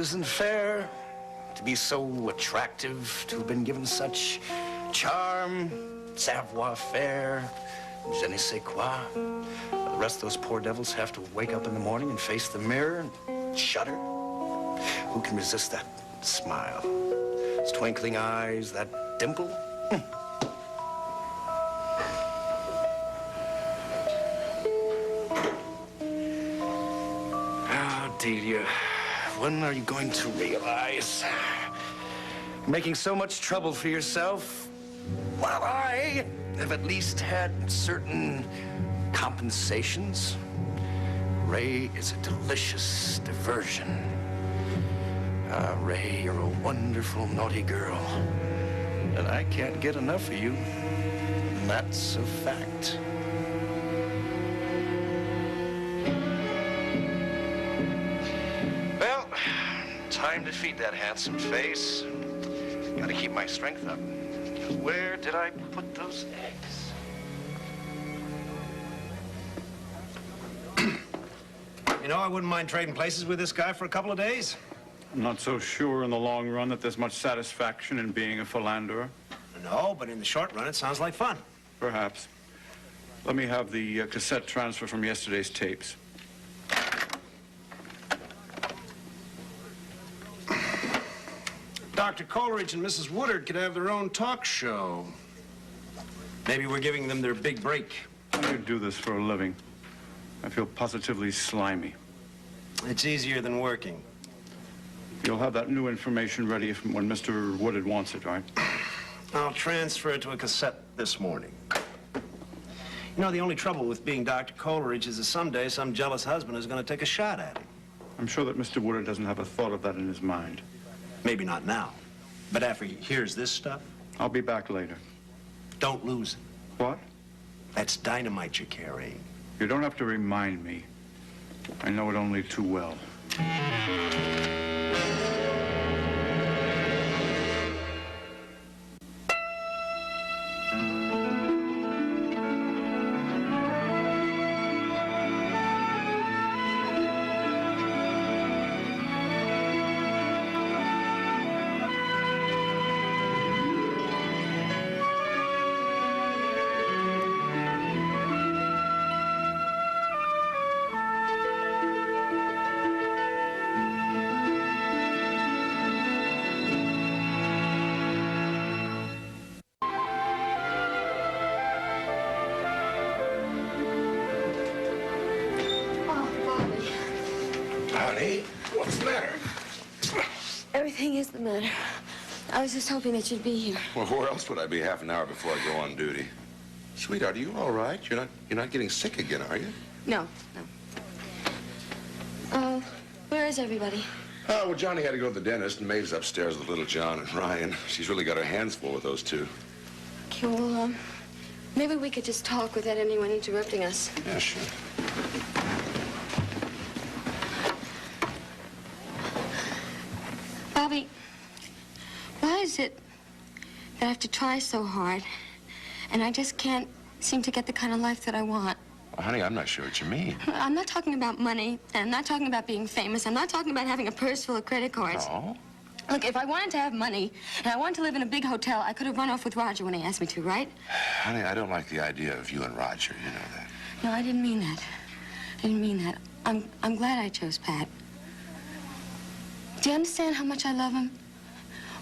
isn't fair to be so attractive, to have been given such charm, savoir-faire, je ne sais quoi. The rest of those poor devils have to wake up in the morning and face the mirror and shudder. Who can resist that smile? Those twinkling eyes, that dimple? Delia, when are you going to realize you're making so much trouble for yourself while I have at least had certain compensations? Ray is a delicious diversion. Ray, you're a wonderful, naughty girl. And I can't get enough of you. And that's a fact. Time to feed that handsome face. Gotta keep my strength up. Where did I put those eggs? You know, I wouldn't mind trading places with this guy for a couple of days. I'm not so sure in the long run that there's much satisfaction in being a philanderer. No, but in the short run, it sounds like fun. Perhaps. Let me have the cassette transfer from yesterday's tapes. Dr. Coleridge and Mrs. Woodard could have their own talk show. Maybe we're giving them their big break. I do this for a living. I feel positively slimy. It's easier than working. You'll have that new information ready when Mr. Woodard wants it, right? I'll transfer it to a cassette this morning. You know, the only trouble with being Dr. Coleridge is that someday some jealous husband is going to take a shot at him. I'm sure that Mr. Woodard doesn't have a thought of that in his mind. Maybe not now, but after he hears this stuff. I'll be back later. Don't lose it. What? That's dynamite you're carrying. You don't have to remind me. I know it only too well. What's the matter? Everything is the matter. I was just hoping that you'd be here. Well, where else would I be half an hour before I go on duty? Sweetheart, are you all right? You're not getting sick again, are you? No. Where is everybody? Oh, well, Johnny had to go to the dentist, and Maeve's upstairs with little John and Ryan. She's really got her hands full with those two. Okay, well, maybe we could just talk without anyone interrupting us. Yeah, sure. Bobby, why is it that I have to try so hard, and I just can't seem to get the kind of life that I want? Well, honey, I'm not sure what you mean. I'm not talking about money, and I'm not talking about being famous. I'm not talking about having a purse full of credit cards. No? Look, if I wanted to have money, and I wanted to live in a big hotel, I could have run off with Roger when he asked me to, right? Honey, I don't like the idea of you and Roger, you know that. No, I didn't mean that. I didn't mean that. I'm glad I chose Pat. Do you understand how much I love him?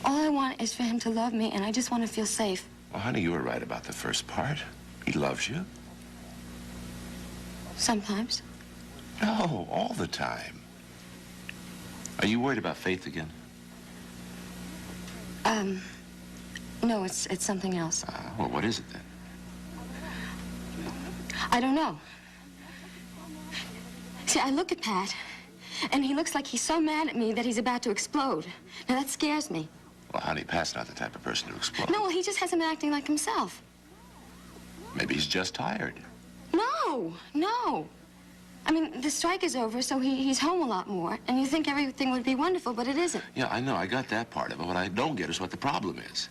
All I want is for him to love me, and I just want to feel safe. Well, honey, you were right about the first part. He loves you. Sometimes. No, all the time. Are you worried about Faith again? No, it's something else. Well, what is it then? I don't know. See, I look at Pat, and he looks like he's so mad at me that he's about to explode. Now, that scares me. Well, honey, Pat's not the type of person to explode. No, well, he just hasn't been acting like himself. Maybe he's just tired. No. I mean, the strike is over, so he's home a lot more, and you think everything would be wonderful, but it isn't. Yeah, I know. I got that part of it. What I don't get is what the problem is.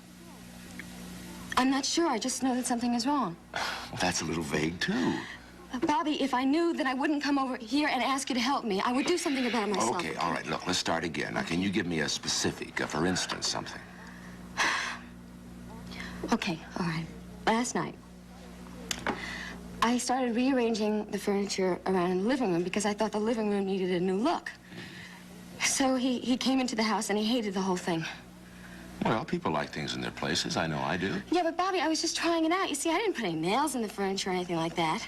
I'm not sure. I just know that something is wrong. Well, that's a little vague, too. Bobby, if I knew, then I wouldn't come over here and ask you to help me. I would do something about it myself. Okay, all right, look, let's start again. Now, can you give me a specific, for instance, something? Okay, all right. Last night, I started rearranging the furniture around in the living room because I thought the living room needed a new look. So he came into the house and he hated the whole thing. Well, people like things in their places. I know I do. Yeah, but Bobby, I was just trying it out. You see, I didn't put any nails in the furniture or anything like that.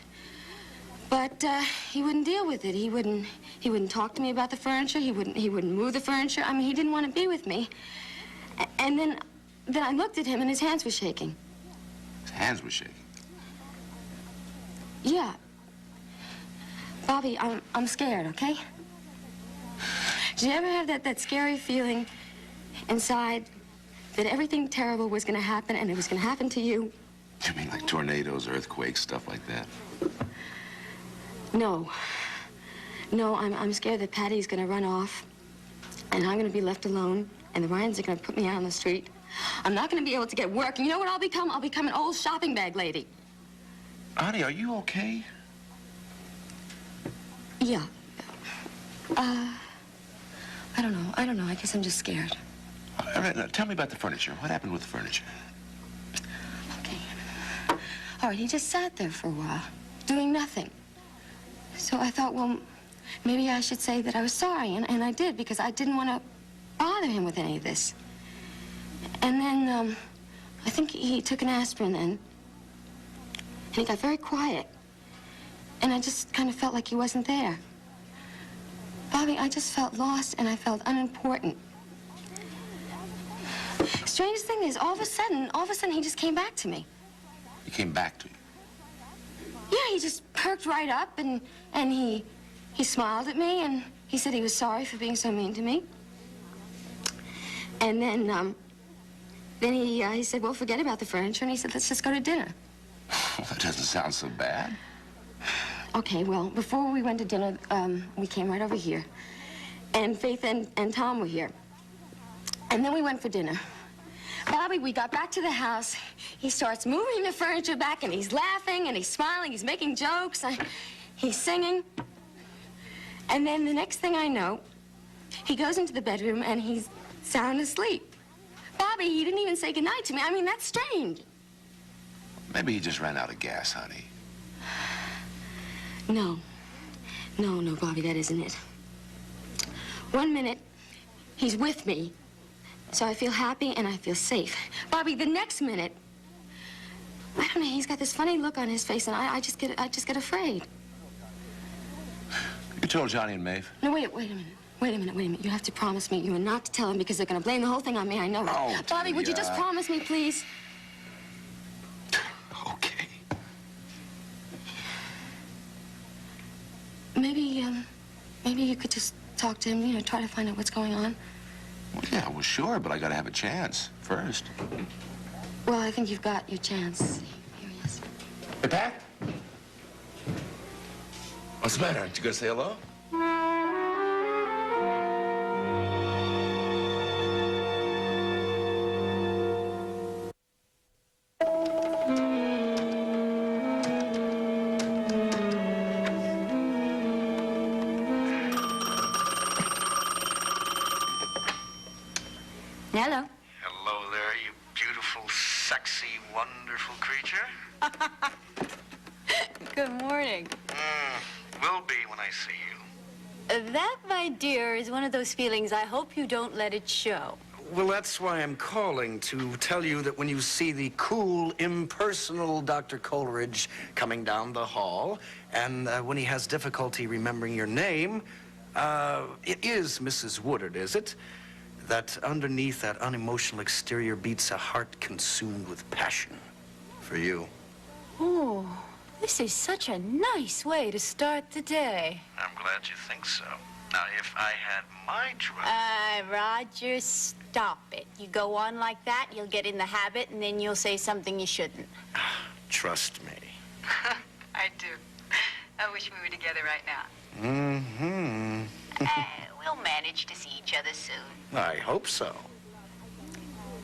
But he wouldn't deal with it. He wouldn't talk to me about the furniture. He wouldn't move the furniture. I mean, he didn't want to be with me. And then I looked at him and his hands were shaking. His hands were shaking. Yeah. Bobby, I'm scared, okay? Did you ever have that scary feeling inside that everything terrible was going to happen and it was going to happen to you? You mean like tornadoes, earthquakes, stuff like that? No. No, I'm scared that Patty's going to run off and I'm going to be left alone and the Ryans are going to put me out on the street. I'm not going to be able to get work. And you know what I'll become? I'll become an old shopping bag lady. Honey, are you okay? Yeah. I don't know. I guess I'm just scared. All right, now tell me about the furniture. What happened with the furniture? Okay. All right, he just sat there for a while, doing nothing. So I thought, well, maybe I should say that I was sorry, and I did, because I didn't want to bother him with any of this. And then, I think he took an aspirin then, and he got very quiet. And I just kind of felt like he wasn't there. Bobby, I just felt lost, and I felt unimportant. Strangest thing is, all of a sudden, he just came back to me. He came back to you? Yeah, he just perked right up, and he smiled at me, and he said he was sorry for being so mean to me. And then he said, well, forget about the furniture, and he said, let's just go to dinner. Well, that doesn't sound so bad. Okay, well, before we went to dinner, we came right over here. And Faith and Tom were here. And then we went for dinner. Bobby, we got back to the house. He starts moving the furniture back, and he's laughing, and he's smiling, he's making jokes, he's singing. And then the next thing I know, he goes into the bedroom, and he's sound asleep. Bobby, he didn't even say goodnight to me. I mean, that's strange. Maybe he just ran out of gas, honey. No, Bobby, that isn't it. 1 minute, he's with me, so I feel happy and I feel safe. Bobby, the next minute, I don't know, he's got this funny look on his face, and I just get afraid. You told Johnny and Maeve? No, wait a minute. You have to promise me you are not to tell him, because they're going to blame the whole thing on me. I know that. Oh, Bobby, would you just promise me, please? Okay. Maybe you could just talk to him, you know, try to find out what's going on. Well, yeah, well, sure, but I gotta have a chance first. Well, I think you've got your chance. Here he is. Hey, Pat? What's the matter? Aren't you gonna say hello? Hello. Hello there, you beautiful, sexy, wonderful creature. Good morning. Will be when I see you. That, my dear, is one of those feelings I hope you don't let it show. Well, that's why I'm calling, to tell you that when you see the cool, impersonal Dr. Coleridge coming down the hall, and when he has difficulty remembering your name, it is Mrs. Woodard, is it? That underneath that unemotional exterior beats a heart consumed with passion for you. Oh, this is such a nice way to start the day. I'm glad you think so. Now, if I had my trust... Roger, stop it. You go on like that, you'll get in the habit, and then you'll say something you shouldn't. Trust me. I do. I wish we were together right now. Mm-hmm. We'll manage to see each other soon. I hope so.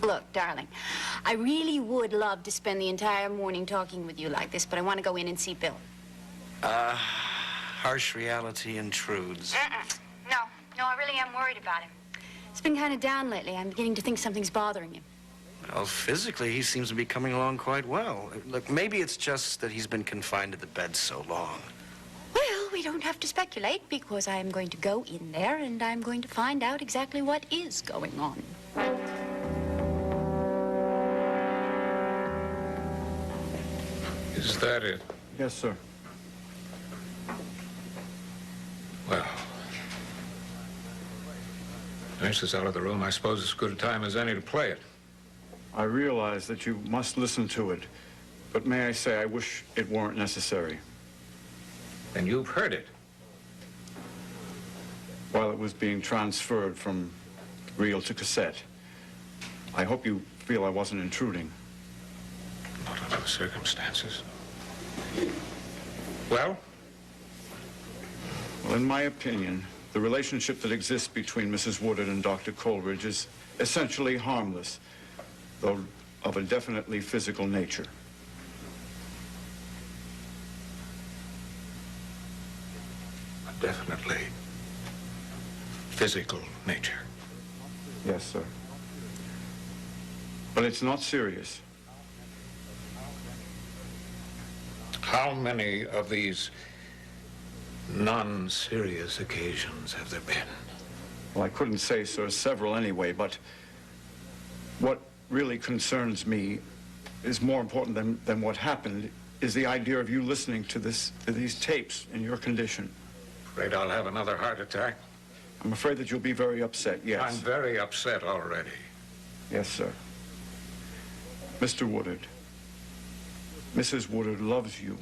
Look, darling, I really would love to spend the entire morning talking with you like this, but I want to go in and see Bill. Harsh reality intrudes. No, I really am worried about him. It's been kind of down lately. I'm beginning to think something's bothering him. Well, physically, he seems to be coming along quite well. Look, maybe it's just that he's been confined to the bed so long. Well, we don't have to speculate because I am going to go in there and I'm going to find out exactly what is going on. Is that it? Yes, sir. Well, nurse is out of the room. I suppose as good a time as any to play it. I realize that you must listen to it, but may I say I wish it weren't necessary. Then you've heard it. While it was being transferred from reel to cassette. I hope you feel I wasn't intruding. Not under the circumstances. Well? Well, in my opinion, the relationship that exists between Mrs. Woodard and Dr. Coleridge is essentially harmless, though of a definitely physical nature. A definitely physical nature. Yes, sir. But it's not serious. How many of these non-serious occasions have there been? Well, I couldn't say, sir, several anyway, but what really concerns me is more important than what happened is the idea of you listening to these tapes in your condition. Afraid I'll have another heart attack? I'm afraid that you'll be very upset, yes. I'm very upset already. Yes, sir. Mr. Woodard, Mrs. Woodard loves you.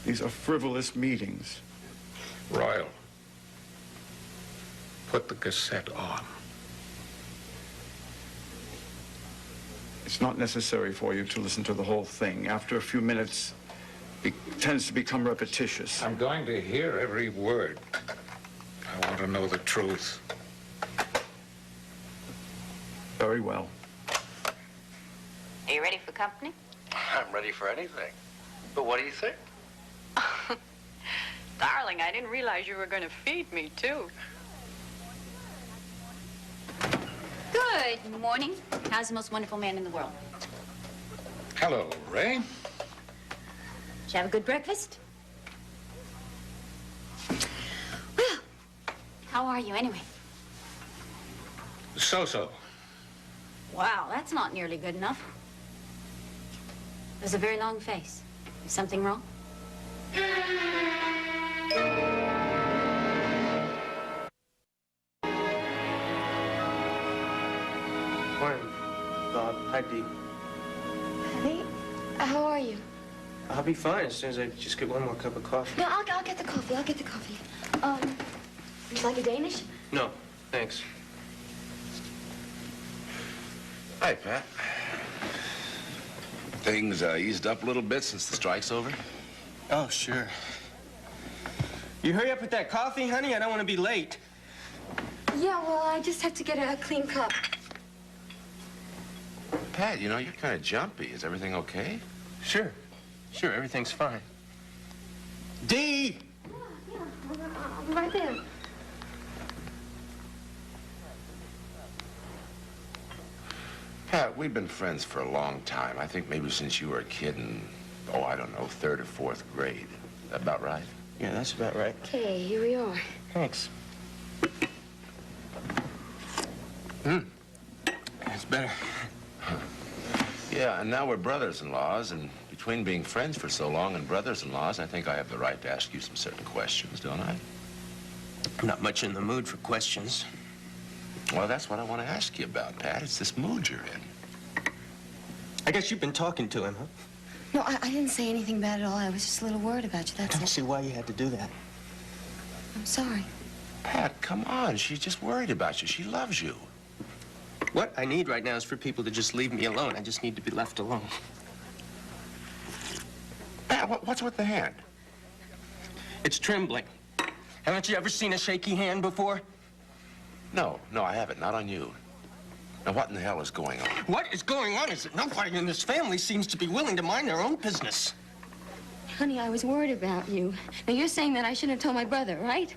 These are frivolous meetings. Royal, put the cassette on. It's not necessary for you to listen to the whole thing. After a few minutes, it tends to become repetitious. I'm going to hear every word. I want to know the truth. Very well. Are you ready for company? I'm ready for anything. But what do you think? Darling, I didn't realize you were going to feed me, too. Good morning. How's the most wonderful man in the world? Hello, Ray. Did you have a good breakfast? Well, how are you anyway? So-so. Wow, that's not nearly good enough. There's a very long face. Is something wrong? Morning, Bob. Hi, Dee. Honey, how are you? I'll be fine as soon as I just get one more cup of coffee. No, I'll get the coffee. I'll get the coffee. Would you like a Danish? No, thanks. Hi, Pat. Things eased up a little bit since the strike's over? Oh, sure. You hurry up with that coffee, honey? I don't want to be late. Yeah, well, I just have to get a clean cup. Pat, you know, you're kind of jumpy. Is everything okay? Sure. Sure, everything's fine. Dee! Yeah, I'm right there. Pat, we've been friends for a long time. I think maybe since you were a kid in, oh, I don't know, 3rd or 4th grade. About right? Yeah, that's about right. Okay, here we are. Thanks. That's better. Yeah, and now we're brothers-in-laws, and between being friends for so long and brothers-in-laws, I think I have the right to ask you some certain questions, don't I? I'm not much in the mood for questions. Well, that's what I want to ask you about, Pat. It's this mood you're in. I guess you've been talking to him, huh? No, I didn't say anything bad at all. I was just a little worried about you, I that's don't all. see why you had to do that. I'm sorry. Pat, come on. She's just worried about you. She loves you. What I need right now is for people to just leave me alone. I just need to be left alone. Pat, what's with the hand? It's trembling. Haven't you ever seen a shaky hand before? No, I haven't. Not on you. Now, what in the hell is going on? What is going on is that nobody in this family seems to be willing to mind their own business. Honey, I was worried about you. Now, you're saying that I shouldn't have told my brother, right?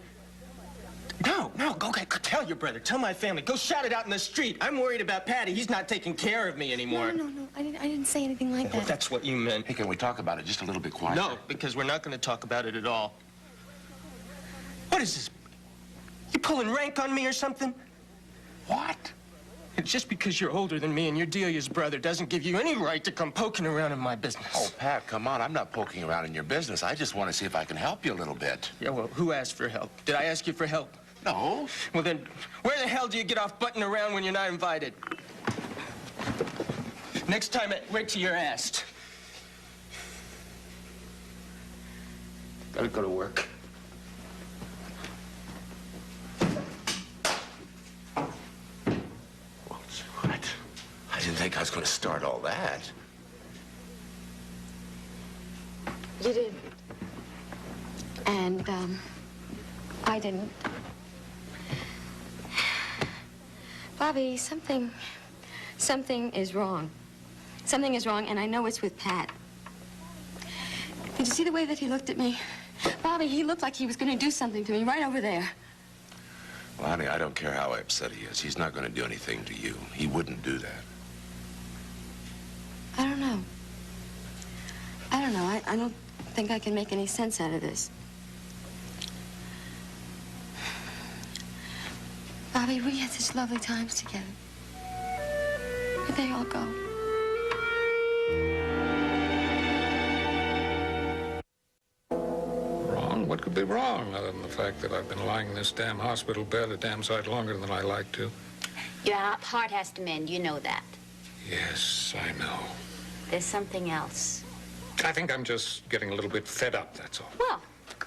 No, go tell your brother. Tell my family. Go shout it out in the street. I'm worried about Patty. He's not taking care of me anymore. No. I didn't say anything like that. That's what you meant. Hey, can we talk about it just a little bit quieter? No, because we're not going to talk about it at all. What is this? You pulling rank on me or something? What? It's just because you're older than me and you're Delia's brother doesn't give you any right to come poking around in my business. Oh, Pat, come on. I'm not poking around in your business. I just want to see if I can help you a little bit. Yeah, well, who asked for help? Did I ask you for help? No. Well, then, where the hell do you get off butting around when you're not invited? Next time, wait till you're asked. Gotta go to work. What? I didn't think I was going to start all that. You did. And, I didn't. Bobby, something is wrong. Something is wrong, and I know it's with Pat. Did you see the way that he looked at me? Bobby, he looked like he was going to do something to me right over there. Well, honey, I don't care how upset he is. He's not going to do anything to you. He wouldn't do that. I don't know. I don't think I can make any sense out of this. Bobby, we had such lovely times together. Where'd they all go? Wrong? What could be wrong other than the fact that I've been lying in this damn hospital bed a damn sight longer than I like to? Your heart has to mend, you know that. Yes, I know. There's something else. I think I'm just getting a little bit fed up, that's all. Well,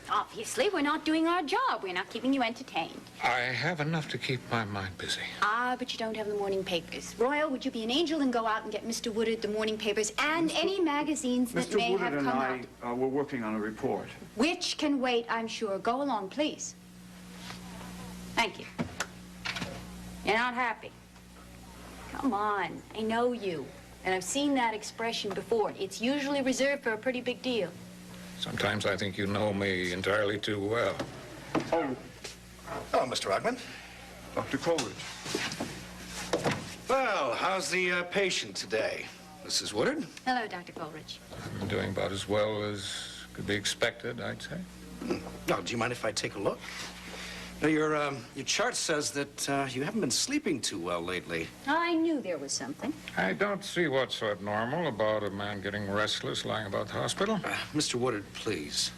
obviously, we're not doing our job. We're not keeping you entertained. I have enough to keep my mind busy. Ah, but you don't have the morning papers. Royal, would you be an angel and go out and get Mr. Woodard the morning papers and any magazines that may have come out? Mr. Woodard and I were working on a report. Which can wait, I'm sure. Go along, please. Thank you. You're not happy. Come on, I know you. And I've seen that expression before. It's usually reserved for a pretty big deal. Sometimes I think you know me entirely too well. Oh, Hello, Mr. Ogman. Dr. Coleridge. Well, how's the patient today? Mrs. Woodard? Hello, Dr. Coleridge. I'm doing about as well as could be expected, I'd say. Oh, do you mind if I take a look? Now, your chart says that you haven't been sleeping too well lately. I knew there was something. I don't see what's so abnormal about a man getting restless lying about the hospital. Mr. Woodard, please.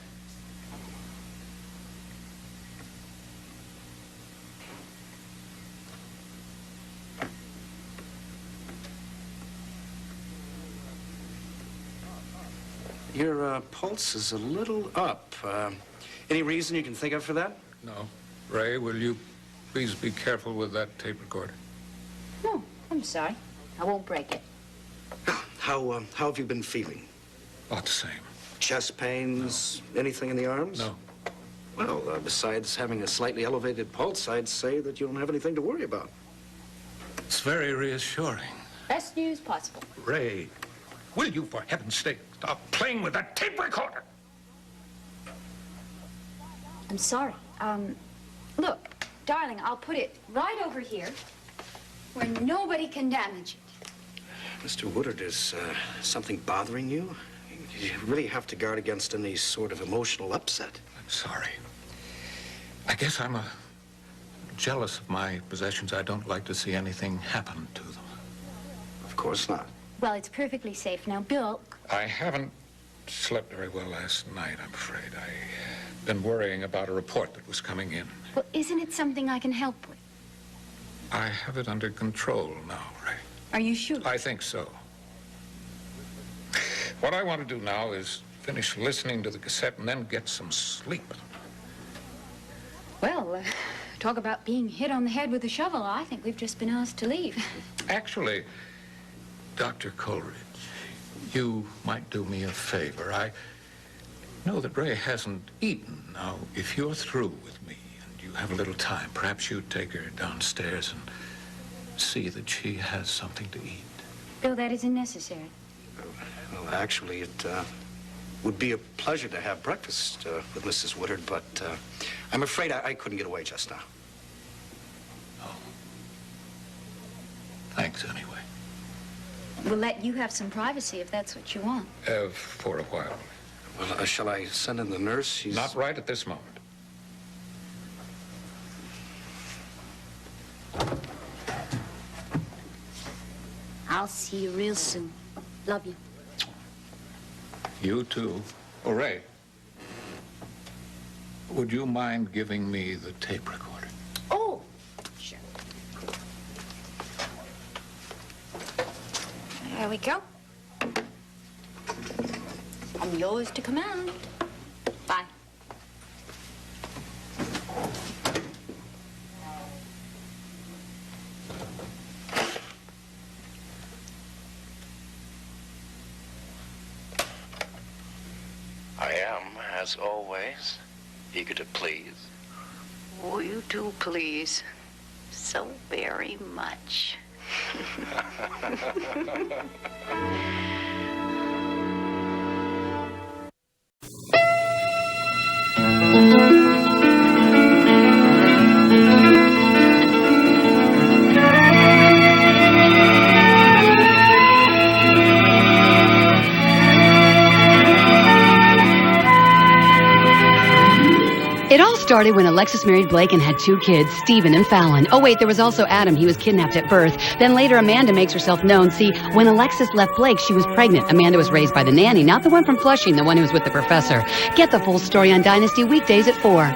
Your pulse is a little up. Any reason you can think of for that? No. Ray, will you please be careful with that tape recorder? No, I'm sorry. I won't break it. How have you been feeling? About the same. Chest pains? Anything in the arms? No. Well, besides having a slightly elevated pulse, I'd say that you don't have anything to worry about. It's very reassuring. Best news possible. Ray, will you, for heaven's sake, stop playing with that tape recorder? I'm sorry. Look, darling, I'll put it right over here where nobody can damage it. Mr. Woodard, is something bothering you? You really have to guard against any sort of emotional upset. I'm sorry. I guess I'm jealous of my possessions. I don't like to see anything happen to them. Of course not. Well, it's perfectly safe. Now, Bill... I haven't slept very well last night, I'm afraid. I've been worrying about a report that was coming in. Well, isn't it something I can help with? I have it under control now, Ray. Are you sure? I think so. What I want to do now is finish listening to the cassette and then get some sleep. Well, talk about being hit on the head with a shovel. I think we've just been asked to leave. Actually, Dr. Coleridge, you might do me a favor. I know that Ray hasn't eaten. Now, if you're through with me and you have a little time, perhaps you'd take her downstairs and see that she has something to eat. Bill, that isn't necessary. Well, actually, it would be a pleasure to have breakfast with Mrs. Woodard, but I'm afraid I couldn't get away just now. Oh. Thanks, anyway. We'll let you have some privacy if that's what you want. For a while. Well, shall I send in the nurse? She's... Not right at this moment. I'll see you real soon. Love you. You too. Oh, Ray. Would you mind giving me the tape recorder? Oh, sure. There we go. I'm yours to command. Bye. I am, as always, eager to please. Oh, you do, please. So very much. It all started when Alexis married Blake and had 2 kids, Stephen and Fallon. Oh, wait, there was also Adam. He was kidnapped at birth. Then later, Amanda makes herself known. See, when Alexis left Blake, she was pregnant. Amanda was raised by the nanny, not the one from Flushing, the one who was with the professor. Get the full story on Dynasty weekdays at 4.